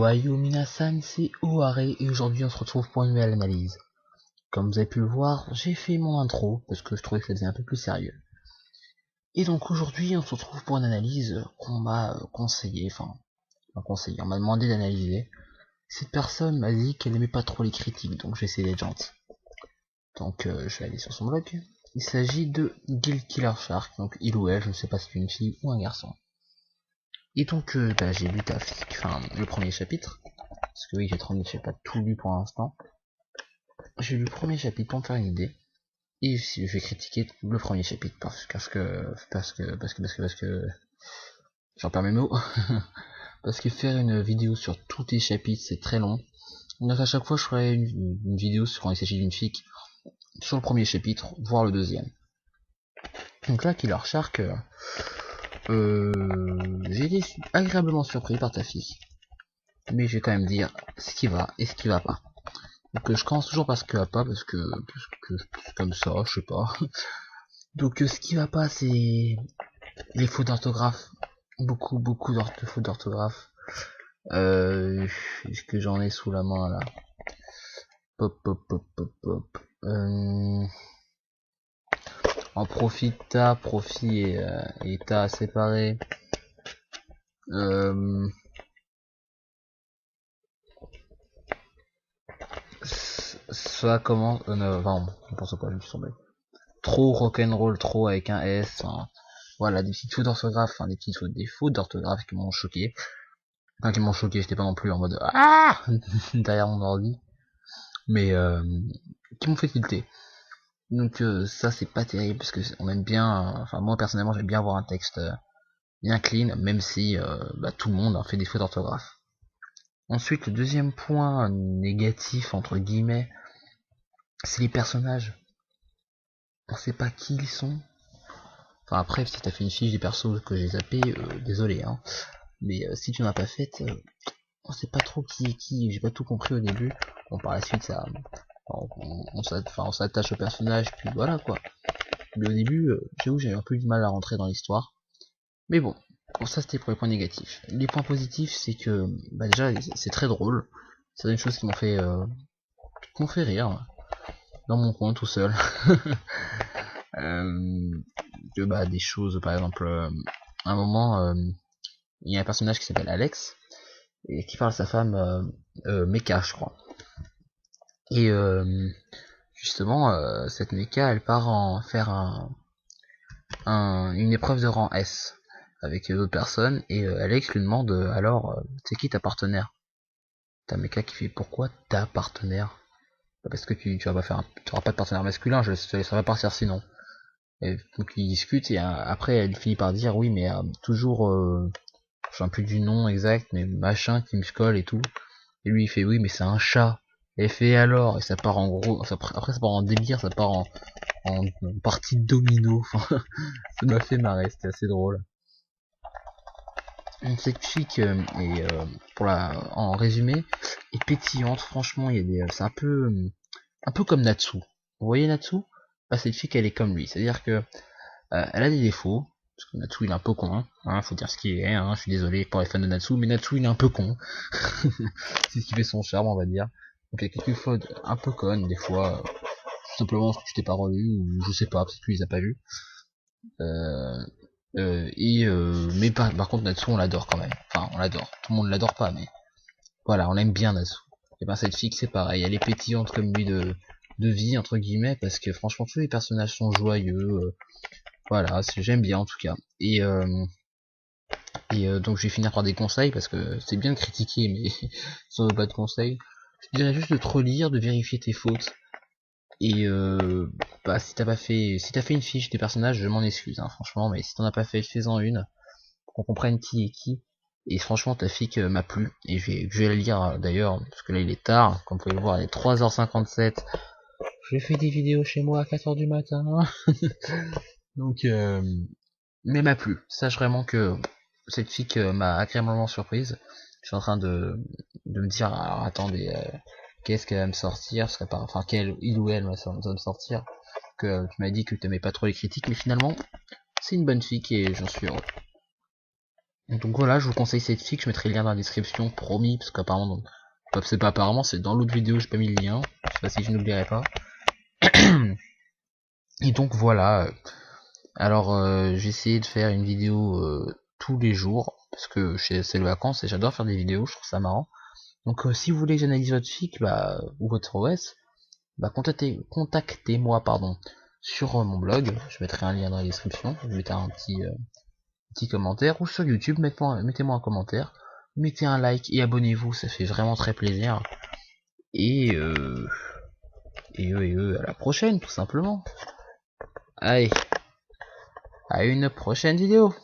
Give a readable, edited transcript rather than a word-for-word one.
Konnichiwa minasan, c'est Ohare et aujourd'hui on se retrouve pour une nouvelle analyse. Comme vous avez pu le voir, j'ai fait mon intro parce que je trouvais que ça faisait un peu plus sérieux. Et donc aujourd'hui on se retrouve pour une analyse qu'on m'a conseillé, on m'a demandé d'analyser. Cette personne m'a dit qu'elle n'aimait pas trop les critiques, donc j'ai essayé d'être gentil. Donc je vais aller sur son blog. Il s'agit de Guild Killer Shark, donc il ou elle, je ne sais pas si c'est une fille ou un garçon. Et donc j'ai lu le premier chapitre, parce que oui j'ai pas tout lu pour l'instant. J'ai lu le premier chapitre pour me faire une idée, et je vais critiquer le premier chapitre parce que j'en perds mes mots. Parce que faire une vidéo sur tous les chapitres c'est très long. Donc à chaque fois je ferai une vidéo sur quand il s'agit d'une fic sur le premier chapitre, voire le deuxième. Donc là Killer Shark, j'ai été agréablement surpris par ta fille, mais je vais quand même dire ce qui va et ce qui va pas. Donc je commence toujours par ce qui va pas parce que c'est comme ça, je sais pas. Donc ce qui va pas c'est les fautes d'orthographe, beaucoup de fautes d'orthographe. Est-ce que j'en ai sous la main là? En profit et ta séparé. Ça commence, n'importe quoi, je me suis tombé. Trop rock'n'roll, trop avec un S, voilà, des petites fautes d'orthographe, des fautes d'orthographe qui m'ont choqué. Enfin, qui m'ont choqué, j'étais pas non plus en mode ah derrière mon ordi, mais qui m'ont fait tilter. Donc ça c'est pas terrible parce que on aime bien, moi personnellement j'aime bien avoir un texte bien clean, même si tout le monde en fait des fautes d'orthographe. Ensuite le deuxième point négatif entre guillemets, c'est les personnages. On sait pas qui ils sont. Enfin après si t'as fait une fiche des persos que j'ai zappé, désolé hein. Mais si tu n'en as pas fait, on sait pas trop qui est qui, j'ai pas tout compris au début. Bon par la suite ça on s'attache au personnage puis voilà quoi. Mais au début, j'avoue j'avais un peu du mal à rentrer dans l'histoire. Mais bon, ça c'était pour les points négatifs. Les points positifs c'est que déjà c'est très drôle. C'est une chose qui m'ont fait rire dans mon coin tout seul. Des choses par exemple à un moment il y a un personnage qui s'appelle Alex et qui parle à sa femme Mecha je crois. Et justement cette Mecha elle part en faire une épreuve de rang S avec d'autres personnes et Alex lui demande alors c'est qui ta partenaire? Ta Mecha qui fait pourquoi ta partenaire? Parce que tu vas pas faire tu auras pas de partenaire masculin, je te laisserai pas partir sinon. Et donc ils discutent et après elle finit par dire oui mais toujours je sais plus du nom exact mais machin qui me colle et tout. Et lui il fait oui mais c'est un chat. Et fait alors, et ça part en gros, après ça part en délire, ça part en partie de domino, enfin, ça m'a fait marrer, c'était assez drôle. Cette chic en résumé, est pétillante, franchement, il y a c'est un peu comme Natsu. Vous voyez Natsu? Cette chic elle est comme lui, c'est-à-dire que elle a des défauts, parce que Natsu il est un peu con, hein, faut dire ce qu'il est, hein, je suis désolé pour les fans de Natsu, mais Natsu il est un peu con. C'est ce qui fait son charme, on va dire. Donc il y a quelques fautes un peu connes, des fois, tout simplement parce que tu t'es pas relu, ou je sais pas, parce que tu les as pas vus. Mais par contre Natsu on l'adore quand même. Enfin on l'adore. Tout le monde l'adore pas mais voilà on l'aime bien Natsu. Et ben cette fille c'est pareil, elle est pétillante comme lui de vie entre guillemets parce que franchement tous les personnages sont joyeux. Voilà j'aime bien en tout cas. Et donc je vais finir par des conseils parce que c'est bien de critiquer mais ça veut pas de conseils. Je dirais juste de te relire, de vérifier tes fautes. Et si t'as fait une fiche des personnages, je m'en excuse, hein, franchement, mais si t'en as pas fait, fais-en une, pour qu'on comprenne qui est qui. Et franchement, ta fiche m'a plu, et je vais la lire d'ailleurs, parce que là il est tard, comme vous pouvez le voir, il est 3h57. Je fais des vidéos chez moi à 4h du matin. Donc, mais m'a plu. Sache vraiment que cette fiche m'a agréablement surprise. Je suis en train de me dire, alors attendez, qu'est-ce qu'elle va me sortir, il ou elle va me sortir, que tu m'as dit que tu n'aimais pas trop les critiques, mais finalement, c'est une bonne fiche et j'en suis heureux. Donc voilà, je vous conseille cette fiche, je mettrai le lien dans la description, promis, parce qu'apparemment, c'est pas apparemment, c'est dans l'autre vidéo, j'ai pas mis le lien, je sais pas si je n'oublierai pas. Et donc voilà, alors j'ai essayé de faire une vidéo tous les jours, parce que c'est les vacances et j'adore faire des vidéos, je trouve ça marrant. Donc si vous voulez que j'analyse votre fiche, ou votre OS, contactez-moi pardon, sur mon blog, je mettrai un lien dans la description, je mettrai un petit commentaire, ou sur YouTube, mettez-moi un commentaire, mettez un like et abonnez-vous, ça fait vraiment très plaisir. Et à la prochaine tout simplement. Allez, à une prochaine vidéo.